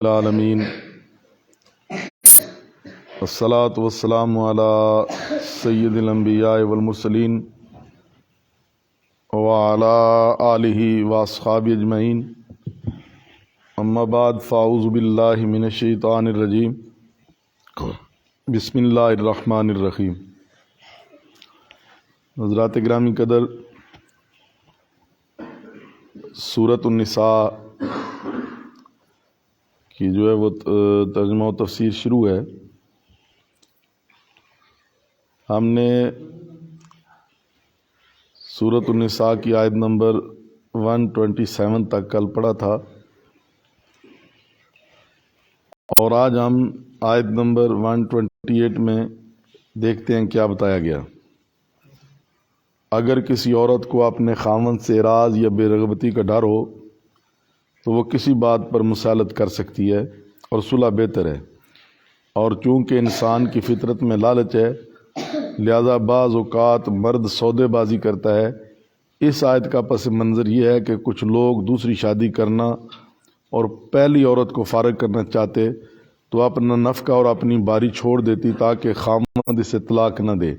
العالمین والصلاة والسلام علی سید الانبیاء والمرسلین وعلی آلہ واصحابہ اجمعین، اما بعد فاعوذ باللہ من الشیطان الرجیم، بسم اللہ الرحمن الرحیم۔ حضرات گرامی قدر، سورۃ النساء کی جو ہے وہ ترجمہ و تفسیر شروع ہے۔ ہم نے سورۃ النساء کی آیت نمبر 127 تک کل پڑھا تھا، اور آج ہم آیت نمبر 128 میں دیکھتے ہیں کیا بتایا گیا۔ اگر کسی عورت کو اپنے خاوند سے اعراض یا بے رغبتی کا ڈر ہو تو وہ کسی بات پر مسالت کر سکتی ہے، اور صلح بہتر ہے۔ اور چونکہ انسان کی فطرت میں لالچ ہے، لہذا بعض اوقات مرد سودے بازی کرتا ہے۔ اس آیت کا پس منظر یہ ہے کہ کچھ لوگ دوسری شادی کرنا اور پہلی عورت کو فارغ کرنا چاہتے تو اپنا نفقہ اور اپنی باری چھوڑ دیتی تاکہ خامند اسے طلاق نہ دے۔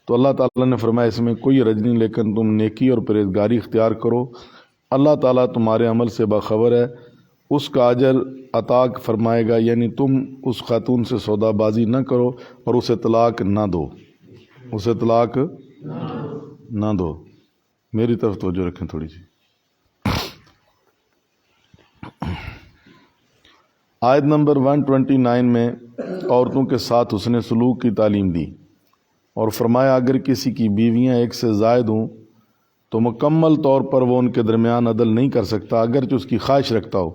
تو اللہ تعالیٰ نے فرمایا اس میں کوئی حرج نہیں، لیکن تم نیکی اور پرہیزگاری اختیار کرو، اللہ تعالیٰ تمہارے عمل سے باخبر ہے، اس کا اجر عطا فرمائے گا۔ یعنی تم اس خاتون سے سودا بازی نہ کرو اور اسے طلاق نہ دو، اسے طلاق نہ دو۔ میری طرف توجہ رکھیں تھوڑی سی۔ آیت نمبر 129 میں عورتوں کے ساتھ حسن سلوک کی تعلیم دی، اور فرمایا اگر کسی کی بیویاں ایک سے زائد ہوں تو مکمل طور پر وہ ان کے درمیان عدل نہیں کر سکتا، اگرچہ اس کی خواہش رکھتا ہو،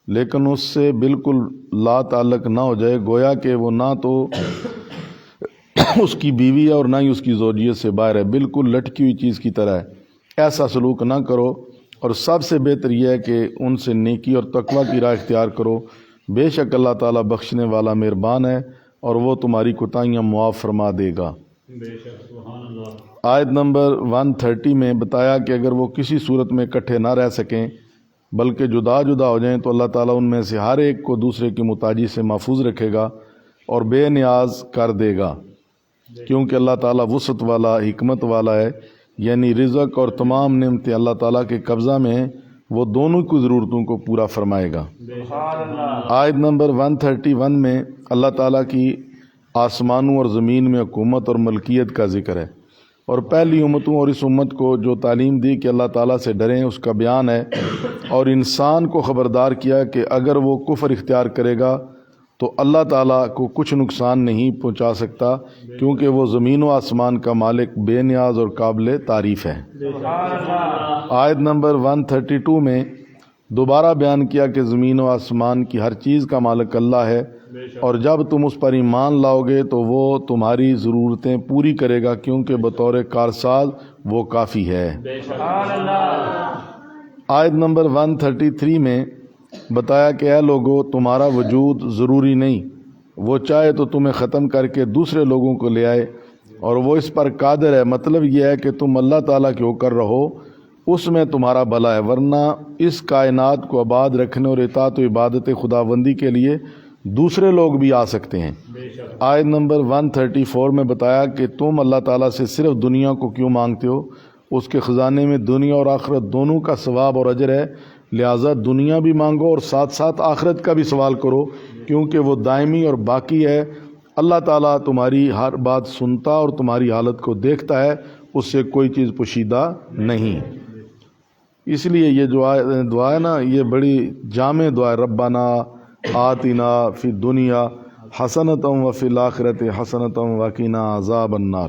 لیکن اس سے بالکل لا تعلق نہ ہو جائے، گویا کہ وہ نہ تو اس کی بیوی ہے اور نہ ہی اس کی زوجیت سے باہر ہے، بالکل لٹکی ہوئی چیز کی طرح ہے۔ ایسا سلوک نہ کرو، اور سب سے بہتر یہ ہے کہ ان سے نیکی اور تقوی کی راہ اختیار کرو، بے شک اللہ تعالیٰ بخشنے والا مہربان ہے اور وہ تمہاری کوتاہیاں معاف فرما دے گا۔ آیت نمبر 130 میں بتایا کہ اگر وہ کسی صورت میں اکٹھے نہ رہ سکیں بلکہ جدا جدا ہو جائیں تو اللہ تعالیٰ ان میں سے ہر ایک کو دوسرے کی محتاجی سے محفوظ رکھے گا اور بے نیاز کر دے گا، کیونکہ اللہ تعالیٰ وسعت والا، حکمت والا ہے۔ یعنی رزق اور تمام نعمتیں اللہ تعالیٰ کے قبضہ میں ہیں، وہ دونوں کی ضرورتوں کو پورا فرمائے گا۔ آیت نمبر 131 میں اللہ تعالیٰ کی آسمانوں اور زمین میں حکومت اور ملکیت کا ذکر ہے، اور پہلی امتوں اور اس امت کو جو تعلیم دی کہ اللہ تعالیٰ سے ڈریں اس کا بیان ہے، اور انسان کو خبردار کیا کہ اگر وہ کفر اختیار کرے گا تو اللہ تعالیٰ کو کچھ نقصان نہیں پہنچا سکتا، کیونکہ وہ زمین و آسمان کا مالک بے نیاز اور قابل تعریف ہے۔ آیت نمبر 132 میں دوبارہ بیان کیا کہ زمین و آسمان کی ہر چیز کا مالک اللہ ہے، اور جب تم اس پر ایمان لاؤ گے تو وہ تمہاری ضرورتیں پوری کرے گا، کیونکہ بطور کارساز وہ کافی ہے۔ آیت نمبر 133 میں بتایا کہ اے لوگو تمہارا وجود ضروری نہیں، وہ چاہے تو تمہیں ختم کر کے دوسرے لوگوں کو لے آئے، اور وہ اس پر قادر ہے۔ مطلب یہ ہے کہ تم اللہ تعالیٰ کے ہو کر رہو، اس میں تمہارا بھلا ہے، ورنہ اس کائنات کو آباد رکھنے اور اطاعت و عبادت خداوندی کے لیے دوسرے لوگ بھی آ سکتے ہیں۔ آیت نمبر 134 میں بتایا کہ تم اللہ تعالیٰ سے صرف دنیا کو کیوں مانگتے ہو، اس کے خزانے میں دنیا اور آخرت دونوں کا ثواب اور اجر ہے، لہٰذا دنیا بھی مانگو اور ساتھ ساتھ آخرت کا بھی سوال کرو، کیونکہ وہ دائمی اور باقی ہے۔ اللہ تعالیٰ تمہاری ہر بات سنتا اور تمہاری حالت کو دیکھتا ہے، اس سے کوئی چیز پوشیدہ نہیں۔ اس لیے یہ دعا ہے نا، یہ بڑی جامع دعا ہے، ربنا آتنا فی الدنیا حسنۃ وفی الآخرۃ حسنۃ وقنا عذاب النار۔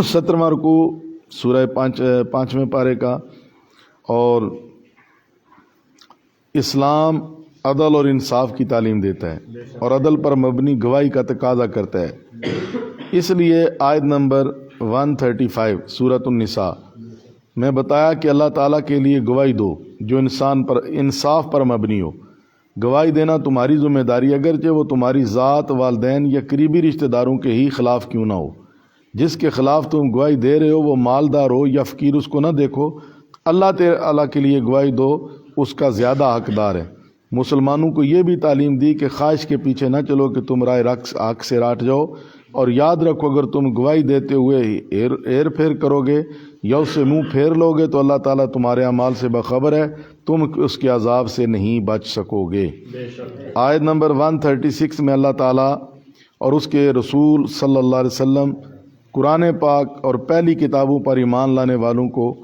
17واں رکوع سورہ 5ویں پارے کا۔ اور اسلام عدل اور انصاف کی تعلیم دیتا ہے اور عدل پر مبنی گواہی کا تقاضا کرتا ہے۔ اس لیے آیت نمبر 135 سورۃ النساء میں بتایا کہ اللہ تعالیٰ کے لیے گواہی دو جو انصاف پر مبنی ہو۔ گواہی دینا تمہاری ذمہ داری، اگرچہ وہ تمہاری ذات، والدین یا قریبی رشتہ داروں کے ہی خلاف کیوں نہ ہو۔ جس کے خلاف تم گواہی دے رہے ہو وہ مالدار ہو یا فقیر، اس کو نہ دیکھو، اللہ تعالیٰ کے لیے گواہی دو، اس کا زیادہ حقدار ہے۔ مسلمانوں کو یہ بھی تعلیم دی کہ خواہش کے پیچھے نہ چلو کہ تم رائے آنکھ سے راٹ جاؤ، اور یاد رکھو اگر تم گواہی دیتے ہوئے ہیر پھیر کرو گے یا اس سے منہ پھیر لو گے تو اللہ تعالیٰ تمہارے اعمال سے باخبر ہے، تم اس کے عذاب سے نہیں بچ سکو گے۔ آیت نمبر 136 میں اللہ تعالیٰ اور اس کے رسول صلی اللہ علیہ وسلم، قرآن پاک اور پہلی کتابوں پر ایمان لانے والوں کو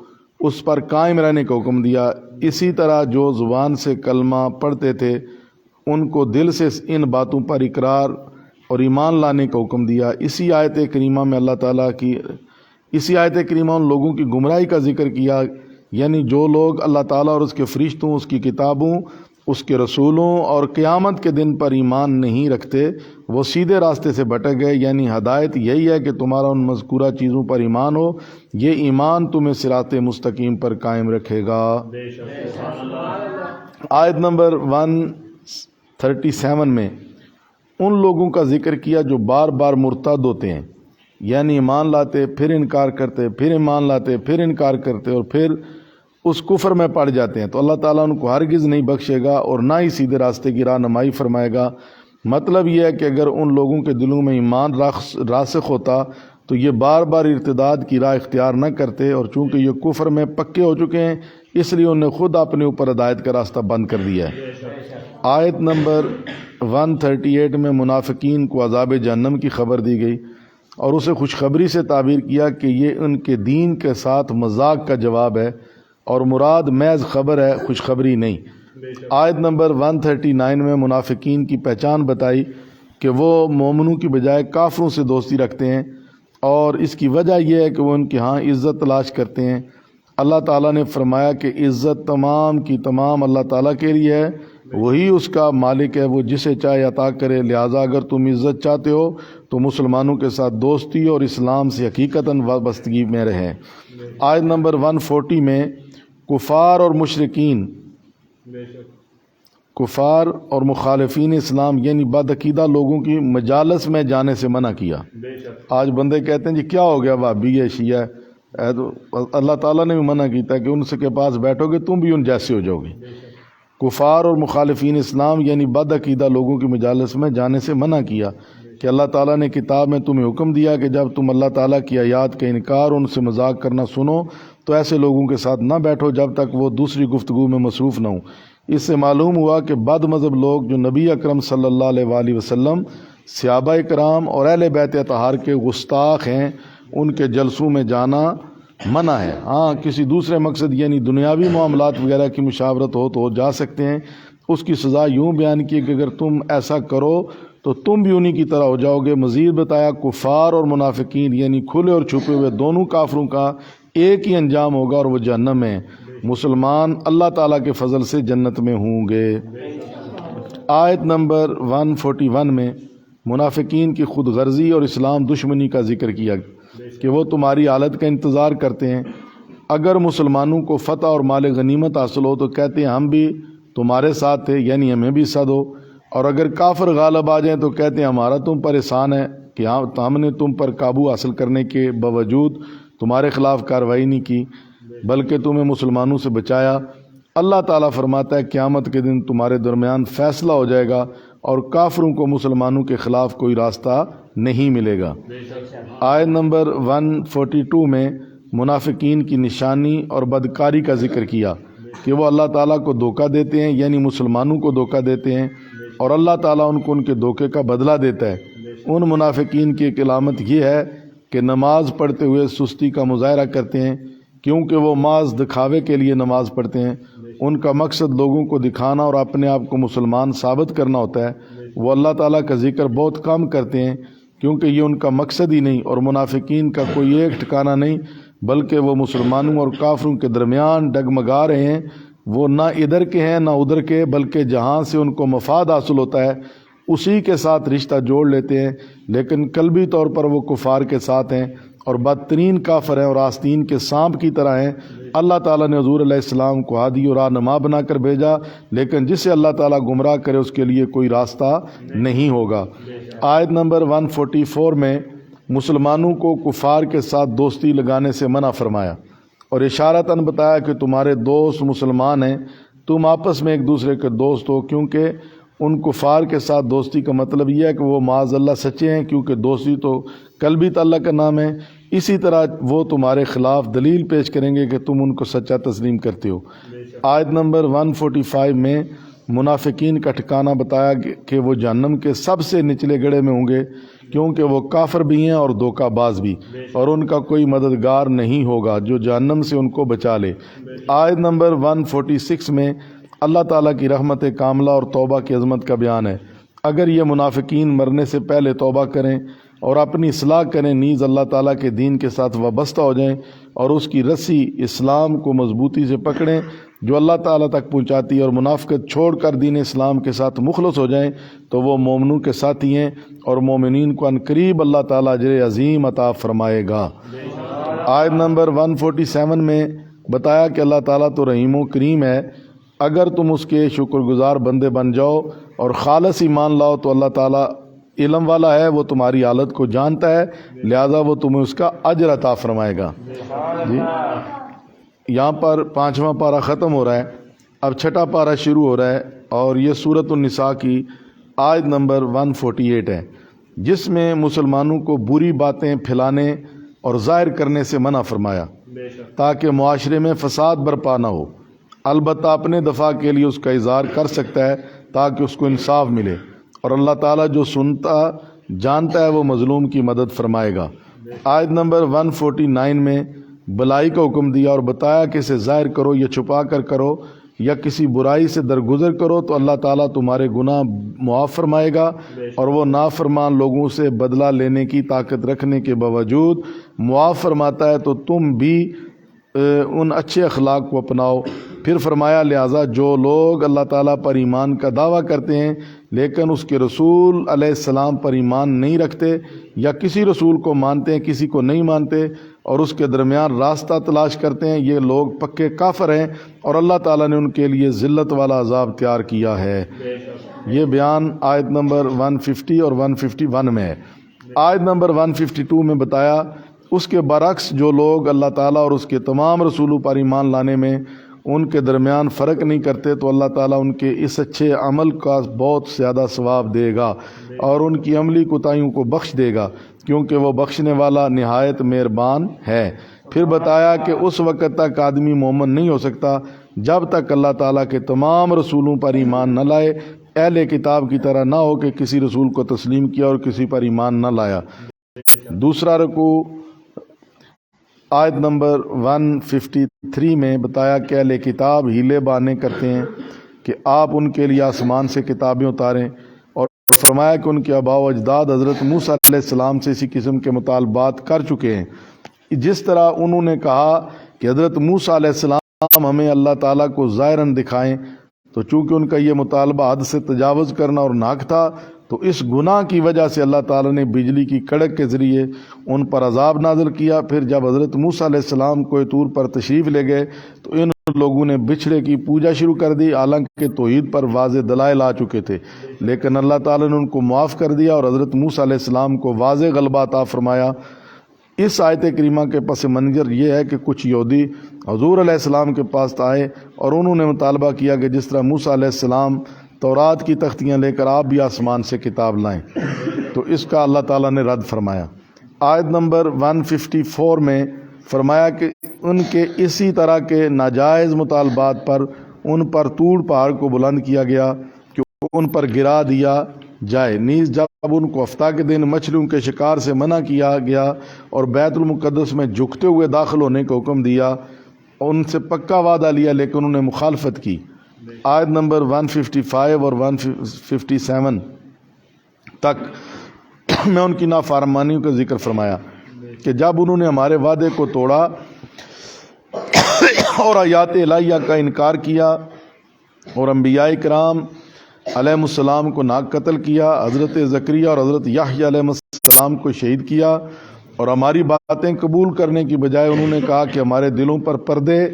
اس پر قائم رہنے کا حکم دیا۔ اسی طرح جو زبان سے کلمہ پڑھتے تھے ان کو دل سے ان باتوں پر اقرار اور ایمان لانے کا حکم دیا۔ اسی آیت کریمہ میں اللہ تعالیٰ کی ان لوگوں کی گمراہی کا ذکر کیا، یعنی جو لوگ اللہ تعالیٰ اور اس کے فرشتوں، اس کی کتابوں، اس کے رسولوں اور قیامت کے دن پر ایمان نہیں رکھتے، وہ سیدھے راستے سے بھٹک گئے۔ یعنی ہدایت یہی ہے کہ تمہارا ان مذکورہ چیزوں پر ایمان ہو، یہ ایمان تمہیں صراط مستقیم پر قائم رکھے گا۔ آیت نمبر 137 میں ان لوگوں کا ذکر کیا جو بار بار مرتد ہوتے ہیں، یعنی ایمان لاتے پھر انکار کرتے، پھر ایمان لاتے پھر انکار کرتے، اور پھر اس کفر میں پڑ جاتے ہیں، تو اللہ تعالیٰ ان کو ہرگز نہیں بخشے گا اور نہ ہی سیدھے راستے کی رہنمائی فرمائے گا۔ مطلب یہ ہے کہ اگر ان لوگوں کے دلوں میں ایمان راسخ ہوتا تو یہ بار بار ارتداد کی راہ اختیار نہ کرتے، اور چونکہ یہ کفر میں پکے ہو چکے ہیں اس لیے انہیں خود اپنے اوپر ہدایت کا راستہ بند کر دیا ہے۔ آیت نمبر 138 میں منافقین کو عذاب جہنم کی خبر دی گئی اور اسے خوشخبری سے تعبیر کیا کہ یہ ان کے دین کے ساتھ مذاق کا جواب ہے، اور مراد محض خبر ہے، خوشخبری نہیں۔ آیت نمبر 139 میں منافقین کی پہچان بتائی کہ وہ مومنوں کی بجائے کافروں سے دوستی رکھتے ہیں، اور اس کی وجہ یہ ہے کہ وہ ان کے ہاں عزت تلاش کرتے ہیں۔ اللہ تعالیٰ نے فرمایا کہ عزت تمام کی تمام اللہ تعالیٰ کے لیے ہے، وہی اس کا مالک ہے، وہ جسے چاہے عطا کرے، لہٰذا اگر تم عزت چاہتے ہو تو مسلمانوں کے ساتھ دوستی اور اسلام سے حقیقتاً وابستگی میں رہیں۔ آیت نمبر 140 میں کفار اور مخالفین اسلام یعنی بدعقیدہ لوگوں کی مجالس میں جانے سے منع کیا۔ آج بندے کہتے ہیں جی کیا ہو گیا وہابی ہے، شیعہ ہے، تو اللہ تعالیٰ نے بھی منع کیتا کہ ان سے کے پاس بیٹھو گے تم بھی ان جیسے ہو جاؤ گے۔ کفار اور مخالفین اسلام یعنی بدعقیدہ لوگوں کی مجالس میں جانے سے منع کیا کہ اللہ تعالیٰ نے کتاب میں تمہیں حکم دیا کہ جب تم اللہ تعالیٰ کی آیات کا انکار، ان سے مذاق کرنا سنو تو ایسے لوگوں کے ساتھ نہ بیٹھو جب تک وہ دوسری گفتگو میں مصروف نہ ہوں۔ اس سے معلوم ہوا کہ بد مذہب لوگ جو نبی اکرم صلی اللہ علیہ وآلہ وسلم، صحابہ کرام اور اہل بیت اطہار کے گستاخ ہیں، ان کے جلسوں میں جانا منع ہے۔ ہاں کسی دوسرے مقصد یعنی دنیاوی معاملات وغیرہ کی مشاورت ہو تو جا سکتے ہیں۔ اس کی سزا یوں بیان کی کہ اگر تم ایسا کرو تو تم بھی انہی کی طرح ہو جاؤ گے۔ مزید بتایا کفار اور منافقین یعنی کھلے اور چھپے ہوئے دونوں کافروں کا ایک ہی انجام ہوگا اور وہ جہنم ہے۔ مسلمان اللہ تعالیٰ کے فضل سے جنت میں ہوں گے۔ آیت نمبر 141 میں منافقین کی خود غرضی اور اسلام دشمنی کا ذکر کیا کہ وہ تمہاری حالت کا انتظار کرتے ہیں، اگر مسلمانوں کو فتح اور مال غنیمت حاصل ہو تو کہتے ہیں ہم بھی تمہارے ساتھ تھے، یعنی ہمیں بھی صد ہو، اور اگر کافر غالب آ جائیں تو کہتے ہیں ہمارا تم پر احسان ہے کہ ہم نے تم پر قابو حاصل کرنے کے باوجود تمہارے خلاف کارروائی نہیں کی بلکہ تمہیں مسلمانوں سے بچایا۔ اللہ تعالیٰ فرماتا ہے قیامت کے دن تمہارے درمیان فیصلہ ہو جائے گا اور کافروں کو مسلمانوں کے خلاف کوئی راستہ نہیں ملے گا۔ آیت نمبر 142 میں منافقین کی نشانی اور بدکاری کا ذکر کیا کہ وہ اللہ تعالیٰ کو دھوکہ دیتے ہیں، یعنی مسلمانوں کو دھوکہ دیتے ہیں، اور اللہ تعالیٰ ان کو ان کے دھوکے کا بدلہ دیتا ہے۔ ان منافقین کی ایک علامت یہ ہے کہ نماز پڑھتے ہوئے سستی کا مظاہرہ کرتے ہیں، کیونکہ وہ محض دکھاوے کے لیے نماز پڑھتے ہیں۔ ان کا مقصد لوگوں کو دکھانا اور اپنے آپ کو مسلمان ثابت کرنا ہوتا ہے۔ وہ اللہ تعالیٰ کا ذکر بہت کم کرتے ہیں کیونکہ یہ ان کا مقصد ہی نہیں، اور منافقین کا کوئی ایک ٹھکانہ نہیں بلکہ وہ مسلمانوں اور کافروں کے درمیان ڈگمگا رہے ہیں۔ وہ نہ ادھر کے ہیں نہ ادھر کے، بلکہ جہاں سے ان کو مفاد حاصل ہوتا ہے اسی کے ساتھ رشتہ جوڑ لیتے ہیں، لیکن قلبی طور پر وہ کفار کے ساتھ ہیں اور بدترین کافر ہیں اور آستین کے سانپ کی طرح ہیں۔ اللہ تعالیٰ نے حضور علیہ السلام کو ہادی اور رہنما بنا کر بھیجا، لیکن جسے اللہ تعالیٰ گمراہ کرے اس کے لیے کوئی راستہ نہیں ہوگا۔ آیت نمبر 144 میں مسلمانوں کو کفار کے ساتھ دوستی لگانے سے منع فرمایا اور اشارتاً بتایا کہ تمہارے دوست مسلمان ہیں تم آپس میں ایک دوسرے کے دوست ہو، کیونکہ ان کفار کے ساتھ دوستی کا مطلب یہ ہے کہ وہ معاذ اللہ سچے ہیں، کیونکہ دوستی تو قلبی اللہ کا نام ہے۔ اسی طرح وہ تمہارے خلاف دلیل پیش کریں گے کہ تم ان کو سچا تسلیم کرتے ہو۔ آیت نمبر 145 میں منافقین کا ٹھکانہ بتایا کہ وہ جہنم کے سب سے نچلے گڑھے میں ہوں گے، کیونکہ وہ کافر بھی ہیں اور دھوکہ باز بھی، اور ان کا کوئی مددگار نہیں ہوگا جو جہنم سے ان کو بچا لے۔ آیت نمبر 146 میں اللہ تعالیٰ کی رحمت کاملہ اور توبہ کی عظمت کا بیان ہے۔ اگر یہ منافقین مرنے سے پہلے توبہ کریں اور اپنی اصلاح کریں، نیز اللہ تعالیٰ کے دین کے ساتھ وابستہ ہو جائیں اور اس کی رسی اسلام کو مضبوطی سے پکڑیں جو اللہ تعالیٰ تک پہنچاتی ہے، اور منافقت چھوڑ کر دین اسلام کے ساتھ مخلص ہو جائیں، تو وہ مومنوں کے ساتھی ہیں اور مومنین کو عنقریب اللہ تعالیٰ اجر عظیم عطا فرمائے گا۔ آیت نمبر 147 میں بتایا کہ اللہ تعالیٰ تو رحیم و کریم ہے، اگر تم اس کے شکر گزار بندے بن جاؤ اور خالص ایمان لاؤ تو اللہ تعالیٰ علم والا ہے، وہ تمہاری حالت کو جانتا ہے، لہذا وہ تمہیں اس کا اجر عطا فرمائے گا۔ جی یہاں پر 5واں پارہ ختم ہو رہا ہے، اب 6واں پارہ شروع ہو رہا ہے، اور یہ سورۃ النساء کی آیت نمبر 148 ہے، جس میں مسلمانوں کو بری باتیں پھیلانے اور ظاہر کرنے سے منع فرمایا تاکہ معاشرے میں فساد برپا نہ ہو۔ البتہ اپنے دفاع کے لیے اس کا اظہار کر سکتا ہے تاکہ اس کو انصاف ملے، اور اللہ تعالیٰ جو سنتا جانتا ہے وہ مظلوم کی مدد فرمائے گا۔ آیت نمبر 149 میں بلائی کا حکم دیا اور بتایا کہ اسے ظاہر کرو یا چھپا کر کرو یا کسی برائی سے درگزر کرو تو اللہ تعالیٰ تمہارے گناہ معاف فرمائے گا، اور وہ نافرمان لوگوں سے بدلہ لینے کی طاقت رکھنے کے باوجود معاف فرماتا ہے، تو تم بھی ان اچھے اخلاق کو اپناؤ۔ پھر فرمایا لہٰذا جو لوگ اللہ تعالیٰ پر ایمان کا دعویٰ کرتے ہیں لیکن اس کے رسول علیہ السلام پر ایمان نہیں رکھتے، یا کسی رسول کو مانتے ہیں کسی کو نہیں مانتے اور اس کے درمیان راستہ تلاش کرتے ہیں، یہ لوگ پکے کافر ہیں اور اللہ تعالیٰ نے ان کے لیے ذلت والا عذاب تیار کیا ہے۔ یہ بیان آیت نمبر 150 اور 151 میں ہے۔ آیت نمبر 152 میں بتایا اس کے برعکس جو لوگ اللہ تعالیٰ اور اس کے تمام رسولوں پر ایمان لانے میں ان کے درمیان فرق نہیں کرتے تو اللہ تعالیٰ ان کے اس اچھے عمل کا بہت زیادہ ثواب دے گا اور ان کی عملی کوتاہیوں کو بخش دے گا، کیونکہ وہ بخشنے والا نہایت مہربان ہے۔ پھر بتایا کہ اس وقت تک آدمی مومن نہیں ہو سکتا جب تک اللہ تعالیٰ کے تمام رسولوں پر ایمان نہ لائے، اہل کتاب کی طرح نہ ہو کہ کسی رسول کو تسلیم کیا اور کسی پر ایمان نہ لایا۔ دوسرا رکوع آیت نمبر 153 میں بتایا کہ اہل کتاب ہیلے بہانے کرتے ہیں کہ آپ ان کے لیے آسمان سے کتابیں اتاریں، اور فرمایا کہ ان کے آباء و اجداد حضرت موسیٰ علیہ السلام سے اسی قسم کے مطالبات کر چکے ہیں، جس طرح انہوں نے کہا کہ حضرت موسیٰ علیہ السلام ہمیں اللہ تعالیٰ کو ظاہراً دکھائیں، تو چونکہ ان کا یہ مطالبہ حد سے تجاوز کرنا اور ناک تھا، تو اس گناہ کی وجہ سے اللہ تعالیٰ نے بجلی کی کڑک کے ذریعے ان پر عذاب نازل کیا۔ پھر جب حضرت موسیٰ علیہ السلام کوہ طور پر تشریف لے گئے تو ان لوگوں نے بچھڑے کی پوجا شروع کر دی، حالانکہ توحید پر واضح دلائل آ چکے تھے، لیکن اللہ تعالیٰ نے ان کو معاف کر دیا اور حضرت موسیٰ علیہ السلام کو واضح غلبہ عطا فرمایا۔ اس آیت کریمہ کے پس منظر یہ ہے کہ کچھ یہودی حضور علیہ السلام کے پاس آئے اور انہوں نے مطالبہ کیا کہ جس طرح موسیٰ علیہ السلام تورات کی تختیاں لے کر آپ بھی آسمان سے کتاب لائیں، تو اس کا اللہ تعالیٰ نے رد فرمایا۔ آیت نمبر 154 میں فرمایا کہ ان کے اسی طرح کے ناجائز مطالبات پر ان پر طور پہاڑ کو بلند کیا گیا کہ ان پر گرا دیا جائے، نیز جب ان کو ہفتہ کے دن مچھلیوں کے شکار سے منع کیا گیا اور بیت المقدس میں جھکتے ہوئے داخل ہونے کا حکم دیا، ان سے پکا وعدہ لیا لیکن انہوں نے مخالفت کی۔ آیت نمبر 155 اور 157 تک میں ان کی نافرمانیوں کا ذکر فرمایا کہ جب انہوں نے ہمارے وعدے کو توڑا اور آیات الہیہ کا انکار کیا اور انبیاء کرام علیہ السلام کو ناک قتل کیا، حضرت زکریا اور حضرت یحییٰ علیہ السلام کو شہید کیا، اور ہماری باتیں قبول کرنے کی بجائے انہوں نے کہا کہ ہمارے دلوں پر پردے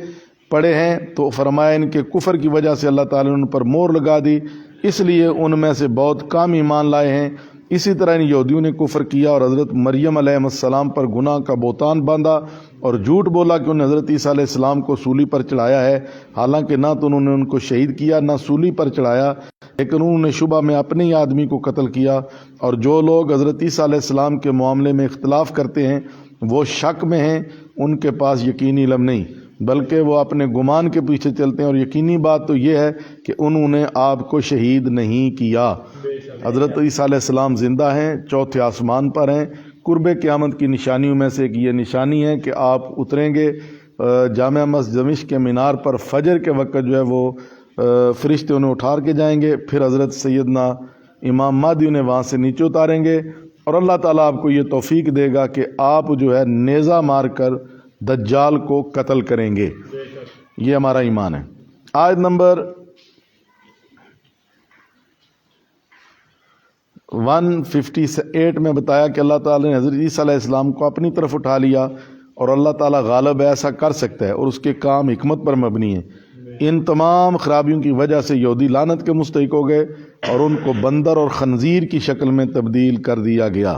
پڑے ہیں، تو فرمایا ان کے کفر کی وجہ سے اللہ تعالیٰ نے ان پر مہر لگا دی، اس لیے ان میں سے بہت کم ایمان لائے ہیں، اسی طرح ان یہودیوں نے کفر کیا اور حضرت مریم علیہ السلام پر گناہ کا بہتان باندھا اور جھوٹ بولا کہ انہوں نے حضرت عیسیٰ علیہ السلام کو سولی پر چڑھایا ہے، حالانکہ نہ تو انہوں نے ان کو شہید کیا نہ سولی پر چڑھایا، لیکن انہوں نے شبہ میں اپنے ہی آدمی کو قتل کیا۔ اور جو لوگ حضرت عیسیٰ علیہ السلام کے معاملے میں اختلاف کرتے ہیں وہ شک میں ہیں، ان کے پاس یقینی علم نہیں بلکہ وہ اپنے گمان کے پیچھے چلتے ہیں، اور یقینی بات تو یہ ہے کہ انہوں نے آپ کو شہید نہیں کیا۔ حضرت عیسیٰ علیہ السلام زندہ ہیں، چوتھے آسمان پر ہیں۔ قرب قیامت کی نشانیوں میں سے ایک یہ نشانی ہے کہ آپ اتریں گے جامع مسجد دمشق کے مینار پر، فجر کے وقت جو ہے وہ فرشتے انہیں اٹھا کے جائیں گے، پھر حضرت سیدنا امام مہدی انہیں وہاں سے نیچے اتاریں گے، اور اللہ تعالیٰ آپ کو یہ توفیق دے گا کہ آپ جو ہے نیزہ مار کر دجال کو قتل کریں گے۔ یہ ہمارا ایمان ہے۔ آیت نمبر 158 میں بتایا کہ اللہ تعالیٰ نے حضرت عیسیٰ علیہ السلام کو اپنی طرف اٹھا لیا، اور اللہ تعالیٰ غالب ہے، ایسا کر سکتا ہے، اور اس کے کام حکمت پر مبنی ہے۔ ان تمام خرابیوں کی وجہ سے یہودی لعنت کے مستحق ہو گئے اور ان کو بندر اور خنزیر کی شکل میں تبدیل کر دیا گیا۔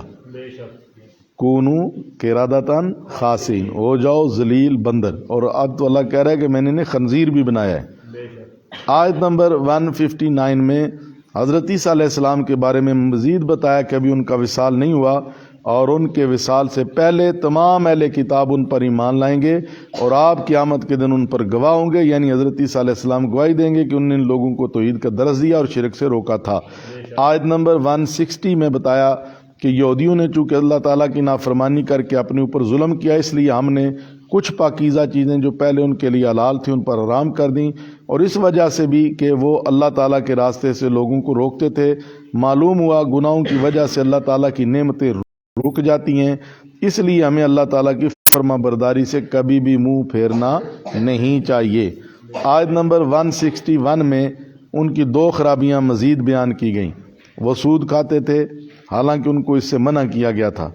کونو قردۃ خاسئین، ہو جاؤ ذلیل بندر، اور اب تو اللہ کہہ رہا ہے کہ میں نے انہیں خنزیر بھی بنایا ہے۔ آیت نمبر 159 میں حضرت عیسیٰ علیہ السلام کے بارے میں مزید بتایا کہ ابھی ان کا وصال نہیں ہوا، اور ان کے وصال سے پہلے تمام اہل کتاب ان پر ایمان لائیں گے، اور آپ قیامت کے دن ان پر گواہ ہوں گے، یعنی حضرت عیسیٰ علیہ السلام گواہی دیں گے کہ انہوں نے ان لوگوں کو توحید کا درس دیا اور شرک سے روکا تھا۔ آیت نمبر 160 میں بتایا کہ یہودیوں نے چونکہ اللہ تعالیٰ کی نافرمانی کر کے اپنے اوپر ظلم کیا، اس لیے ہم نے کچھ پاکیزہ چیزیں جو پہلے ان کے لیے حلال تھیں ان پر حرام کر دیں، اور اس وجہ سے بھی کہ وہ اللہ تعالیٰ کے راستے سے لوگوں کو روکتے تھے۔ معلوم ہوا گناہوں کی وجہ سے اللہ تعالیٰ کی نعمتیں رک جاتی ہیں، اس لیے ہمیں اللہ تعالیٰ کی فرما برداری سے کبھی بھی منہ پھیرنا نہیں چاہیے۔ آیت نمبر 161 میں ان کی دو خرابیاں مزید بیان کی گئیں۔ وہ سود کھاتے تھے حالانکہ ان کو اس سے منع کیا گیا تھا،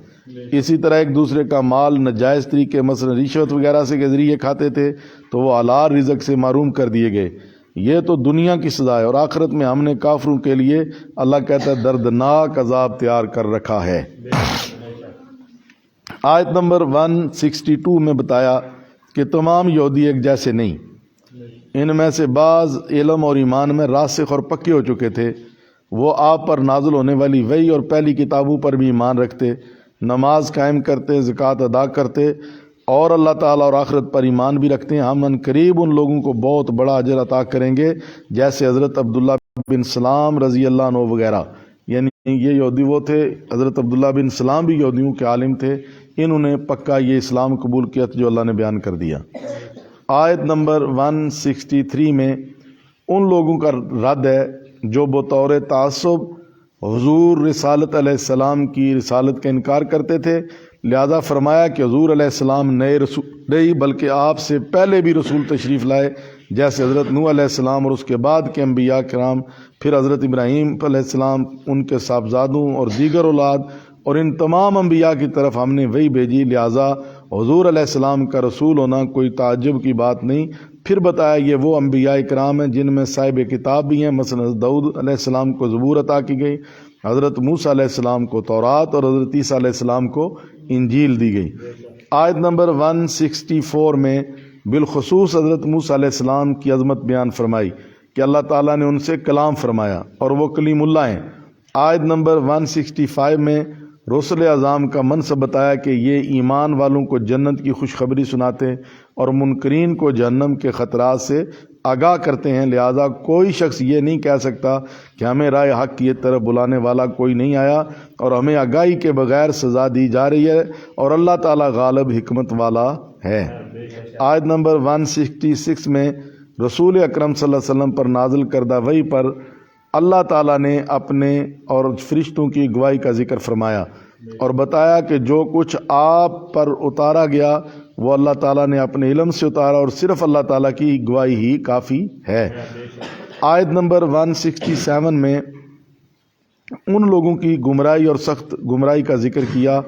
اسی طرح ایک دوسرے کا مال ناجائز طریقے مثلا رشوت وغیرہ سے کے ذریعے کھاتے تھے تو وہ حلال رزق سے محروم کر دیے گئے۔ یہ تو دنیا کی سزا ہے، اور آخرت میں ہم نے کافروں کے لیے اللہ کہتا ہے دردناک عذاب تیار کر رکھا ہے۔ آیت نمبر 162 میں بتایا کہ تمام یہودی ایک جیسے نہیں، ان میں سے بعض علم اور ایمان میں راسخ اور پکے ہو چکے تھے، وہ آپ پر نازل ہونے والی وحی اور پہلی کتابوں پر بھی ایمان رکھتے، نماز قائم کرتے، زکوٰۃ ادا کرتے، اور اللہ تعالیٰ اور آخرت پر ایمان بھی رکھتے ہیں۔ ہم عنقریب ان لوگوں کو بہت بڑا اجر عطا کریں گے، جیسے حضرت عبداللہ بن سلام رضی اللہ عنہ وغیرہ، یعنی یہ یہودی وہ تھے، حضرت عبداللہ بن سلام بھی یہودیوں کے عالم تھے، انہوں نے پکا یہ اسلام قبول کیا جو اللہ نے بیان کر دیا۔ آیت نمبر 163 میں ان لوگوں کا رد ہے جو بطور تعصب حضور رسالت علیہ السلام کی رسالت کا انکار کرتے تھے، لہذا فرمایا کہ حضور علیہ السلام نئے رسول نہیں بلکہ آپ سے پہلے بھی رسول تشریف لائے، جیسے حضرت نوح علیہ السلام اور اس کے بعد کے انبیاء کرام، پھر حضرت ابراہیم علیہ السلام، ان کے صاحبزادوں اور دیگر اولاد، اور ان تمام انبیاء کی طرف ہم نے وحی بھیجی، لہذا حضور علیہ السلام کا رسول ہونا کوئی تعجب کی بات نہیں۔ پھر بتایا یہ وہ انبیاء کرام ہیں جن میں صاحب کتاب بھی ہیں، مثلا حضرت داؤد علیہ السلام کو زبور عطا کی گئی، حضرت موسیٰ علیہ السلام کو تورات، اور حضرت عیسیٰ علیہ السلام کو انجیل دی گئی۔ آیت نمبر 164 میں بالخصوص حضرت موسیٰ علیہ السلام کی عظمت بیان فرمائی کہ اللہ تعالیٰ نے ان سے کلام فرمایا اور وہ کلیم اللہ ہیں۔ آیت نمبر 165 میں رسل اعظام کا منصب بتایا کہ یہ ایمان والوں کو جنت کی خوشخبری سناتے اور منکرین کو جہنم کے خطرات سے آگاہ کرتے ہیں، لہذا کوئی شخص یہ نہیں کہہ سکتا کہ ہمیں رائے حق کی طرف بلانے والا کوئی نہیں آیا اور ہمیں آگاہی کے بغیر سزا دی جا رہی ہے، اور اللہ تعالیٰ غالب حکمت والا ہے۔ آیت نمبر 166 میں رسول اکرم صلی اللہ علیہ وسلم پر نازل کردہ وحی پر اللہ تعالیٰ نے اپنے اور فرشتوں کی گواہی کا ذکر فرمایا اور بتایا کہ جو کچھ آپ پر اتارا گیا وہ اللہ تعالیٰ نے اپنے علم سے اتارا، اور صرف اللہ تعالیٰ کی گواہی ہی کافی ہے۔ آیت نمبر 167 میں ان لوگوں کی گمراہی اور سخت گمراہی کا ذکر کیا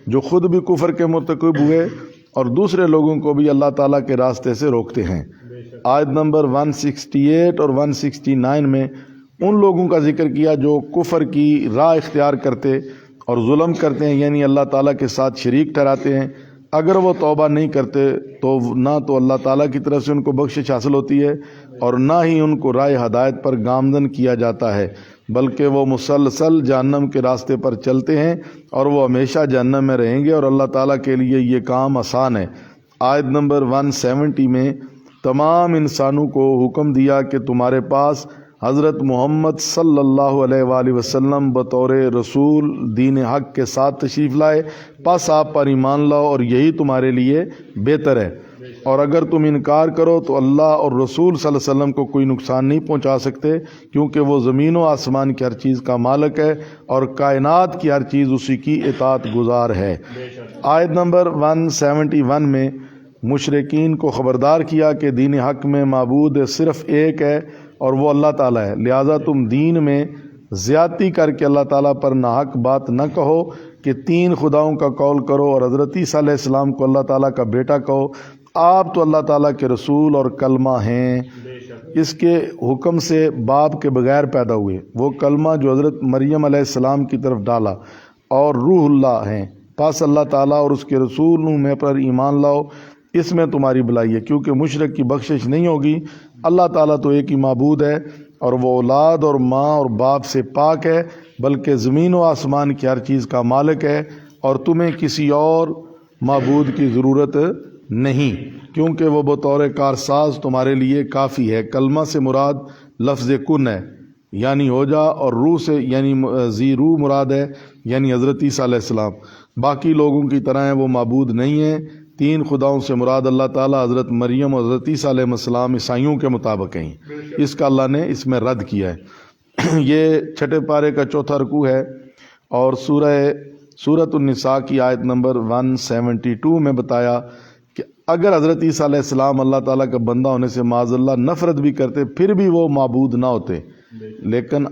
جو خود بھی کفر کے مرتکب ہوئے اور دوسرے لوگوں کو بھی اللہ تعالیٰ کے راستے سے روکتے ہیں۔ آیت نمبر 168 اور 169 میں ان لوگوں کا ذکر کیا جو کفر کی راہ اختیار کرتے اور ظلم کرتے ہیں، یعنی اللہ تعالیٰ کے ساتھ شریک ٹھہراتے ہیں۔ اگر وہ توبہ نہیں کرتے تو نہ تو اللہ تعالیٰ کی طرف سے ان کو بخشش حاصل ہوتی ہے اور نہ ہی ان کو راہ ہدایت پر گامزن کیا جاتا ہے، بلکہ وہ مسلسل جہنم کے راستے پر چلتے ہیں اور وہ ہمیشہ جہنم میں رہیں گے، اور اللہ تعالیٰ کے لیے یہ کام آسان ہے۔ آیت نمبر 170 میں تمام انسانوں کو حکم دیا کہ تمہارے پاس حضرت محمد صلی اللہ علیہ وآلہ وسلم بطور رسول دین حق کے ساتھ تشریف لائے، پس آپ پر ایمان لاؤ اور یہی تمہارے لیے بہتر ہے، اور اگر تم انکار کرو تو اللہ اور رسول صلی اللہ علیہ وسلم کو کوئی نقصان نہیں پہنچا سکتے، کیونکہ وہ زمین و آسمان کی ہر چیز کا مالک ہے اور کائنات کی ہر چیز اسی کی اطاعت گزار ہے۔ آیت نمبر 171 میں مشرکین کو خبردار کیا کہ دین حق میں معبود صرف ایک ہے اور وہ اللہ تعالیٰ ہے، لہٰذا تم دین میں زیادتی کر کے اللہ تعالیٰ پر ناحق بات نہ کہو کہ 3 خداؤں کا قول کرو اور حضرت عیسیٰ علیہ السلام کو اللہ تعالیٰ کا بیٹا کہو، آپ تو اللہ تعالیٰ کے رسول اور کلمہ ہیں، اس کے حکم سے باپ کے بغیر پیدا ہوئے، وہ کلمہ جو حضرت مریم علیہ السلام کی طرف ڈالا، اور روح اللہ ہیں، پس اللہ تعالیٰ اور اس کے رسول میں پر ایمان لاؤ، اس میں تمہاری بھلائی ہے، کیونکہ مشرک کی بخشش نہیں ہوگی۔ اللہ تعالیٰ تو ایک ہی معبود ہے اور وہ اولاد اور ماں اور باپ سے پاک ہے، بلکہ زمین و آسمان کی ہر چیز کا مالک ہے، اور تمہیں کسی اور معبود کی ضرورت نہیں، کیونکہ وہ بطور کارساز تمہارے لیے کافی ہے۔ کلمہ سے مراد لفظ کن ہے، یعنی ہو جا، اور روح سے یعنی ذی روح مراد ہے، یعنی حضرت عیسیٰ علیہ السلام۔ باقی لوگوں کی طرح ہیں، وہ معبود نہیں ہیں۔ 3 خداؤں سے مراد اللہ تعالیٰ، حضرت مریم اور حضرت عیسیٰ علیہ السلام عیسائیوں کے مطابق ہیں، اس کا اللہ نے اس میں رد کیا ہے۔ یہ 6 پارے کا 4تھا رکوع ہے، اور سورۃ النساء کی آیت نمبر 172 میں بتایا کہ اگر حضرت عیسیٰ علیہ السلام اللہ تعالیٰ کا بندہ ہونے سے معاذ اللہ نفرت بھی کرتے، پھر بھی وہ معبود نہ ہوتے، لیکن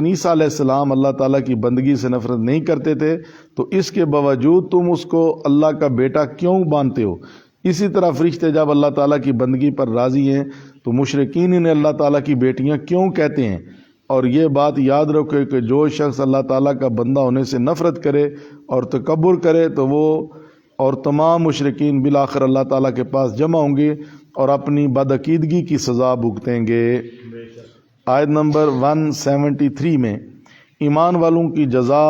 عیسیٰ علیہ السلام اللہ تعالیٰ کی بندگی سے نفرت نہیں کرتے تھے، تو اس کے باوجود تم اس کو اللہ کا بیٹا کیوں مانتے ہو؟ اسی طرح فرشتے جب اللہ تعالیٰ کی بندگی پر راضی ہیں تو مشرکین انہیں اللہ تعالیٰ کی بیٹیاں کیوں کہتے ہیں؟ اور یہ بات یاد رکھو کہ جو شخص اللہ تعالیٰ کا بندہ ہونے سے نفرت کرے اور تکبر کرے تو وہ اور تمام مشرکین بالآخر اللہ تعالیٰ کے پاس جمع ہوں گے اور اپنی بدعقیدگی کی سزا بھگتیں گے۔ آیت نمبر 173 میں ایمان والوں کی جزا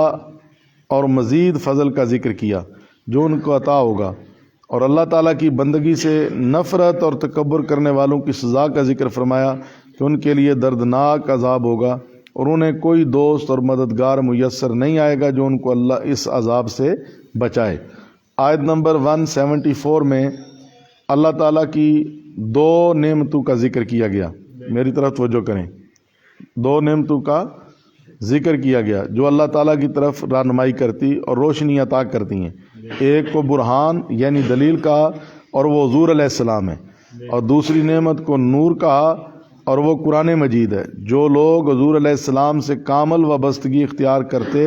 اور مزید فضل کا ذکر کیا جو ان کو عطا ہوگا، اور اللہ تعالیٰ کی بندگی سے نفرت اور تکبر کرنے والوں کی سزا کا ذکر فرمایا کہ ان کے لیے دردناک عذاب ہوگا، اور انہیں کوئی دوست اور مددگار میسر نہیں آئے گا جو ان کو اللہ اس عذاب سے بچائے۔ آیت نمبر 174 میں اللہ تعالیٰ کی 2 نعمتوں کا ذکر کیا گیا، میری طرف توجہ کریں، 2 نعمتوں کا ذکر کیا گیا جو اللہ تعالیٰ کی طرف رہنمائی کرتی اور روشنی عطا کرتی ہیں۔ ایک کو برہان یعنی دلیل کہا اور وہ حضور علیہ السلام ہے، اور دوسری نعمت کو نور کہا اور وہ قرآن مجید ہے۔ جو لوگ حضور علیہ السلام سے کامل وابستگی اختیار کرتے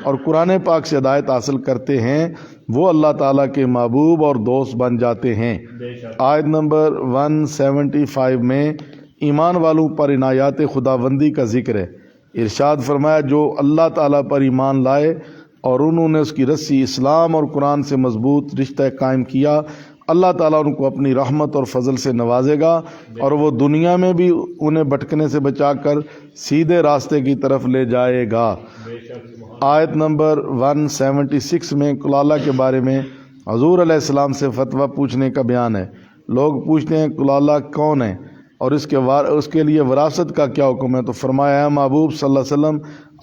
اور قرآن پاک سے ہدایت حاصل کرتے ہیں وہ اللہ تعالیٰ کے محبوب اور دوست بن جاتے ہیں۔ آیت نمبر 175 میں ایمان والوں پر عنایات خداوندی کا ذکر ہے۔ ارشاد فرمایا جو اللہ تعالیٰ پر ایمان لائے اور انہوں نے اس کی رسی اسلام اور قرآن سے مضبوط رشتہ قائم کیا، اللہ تعالیٰ ان کو اپنی رحمت اور فضل سے نوازے گا اور وہ دنیا میں بھی انہیں بھٹکنے سے بچا کر سیدھے راستے کی طرف لے جائے گا۔ آیت نمبر 176 میں کلالہ کے بارے میں حضور علیہ السلام سے فتویٰ پوچھنے کا بیان ہے۔ لوگ پوچھتے ہیں کلالہ کون ہے اور اس کے لیے وراثت کا کیا حکم ہے؟ تو فرمایا ہے محبوب صلی اللہ علیہ وسلم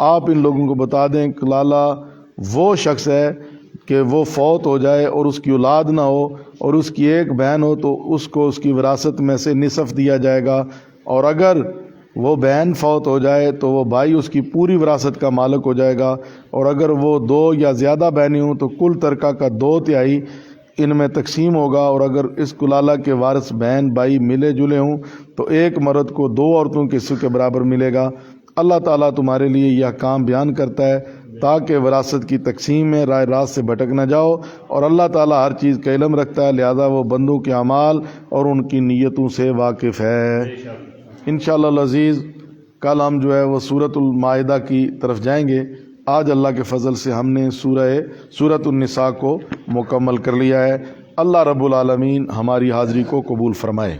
آپ ان لوگوں کو بتا دیں کلالہ وہ شخص ہے کہ وہ فوت ہو جائے اور اس کی اولاد نہ ہو اور اس کی ایک بہن ہو تو اس کو اس کی وراثت میں سے نصف دیا جائے گا، اور اگر وہ بہن فوت ہو جائے تو وہ بھائی اس کی پوری وراثت کا مالک ہو جائے گا، اور اگر وہ 2 یا زیادہ بہنیں ہوں تو کل ترکہ کا 2/3 ان میں تقسیم ہوگا، اور اگر اس کلالہ کے وارث بہن بھائی ملے جلے ہوں تو ایک مرد کو 2 عورتوں کے حصے کے برابر ملے گا۔ اللہ تعالیٰ تمہارے لیے یہ احکام بیان کرتا ہے تاکہ وراثت کی تقسیم میں راہ راست سے بھٹک نہ جاؤ، اور اللہ تعالیٰ ہر چیز کا علم رکھتا ہے، لہذا وہ بندوں کے اعمال اور ان کی نیتوں سے واقف ہے۔ انشاءاللہ العزیز کل ہم جو ہے وہ سورۃ المائدہ کی طرف جائیں گے۔ آج اللہ کے فضل سے ہم نے سورۃ النساء کو مکمل کر لیا ہے۔ اللہ رب العالمین ہماری حاضری کو قبول فرمائے۔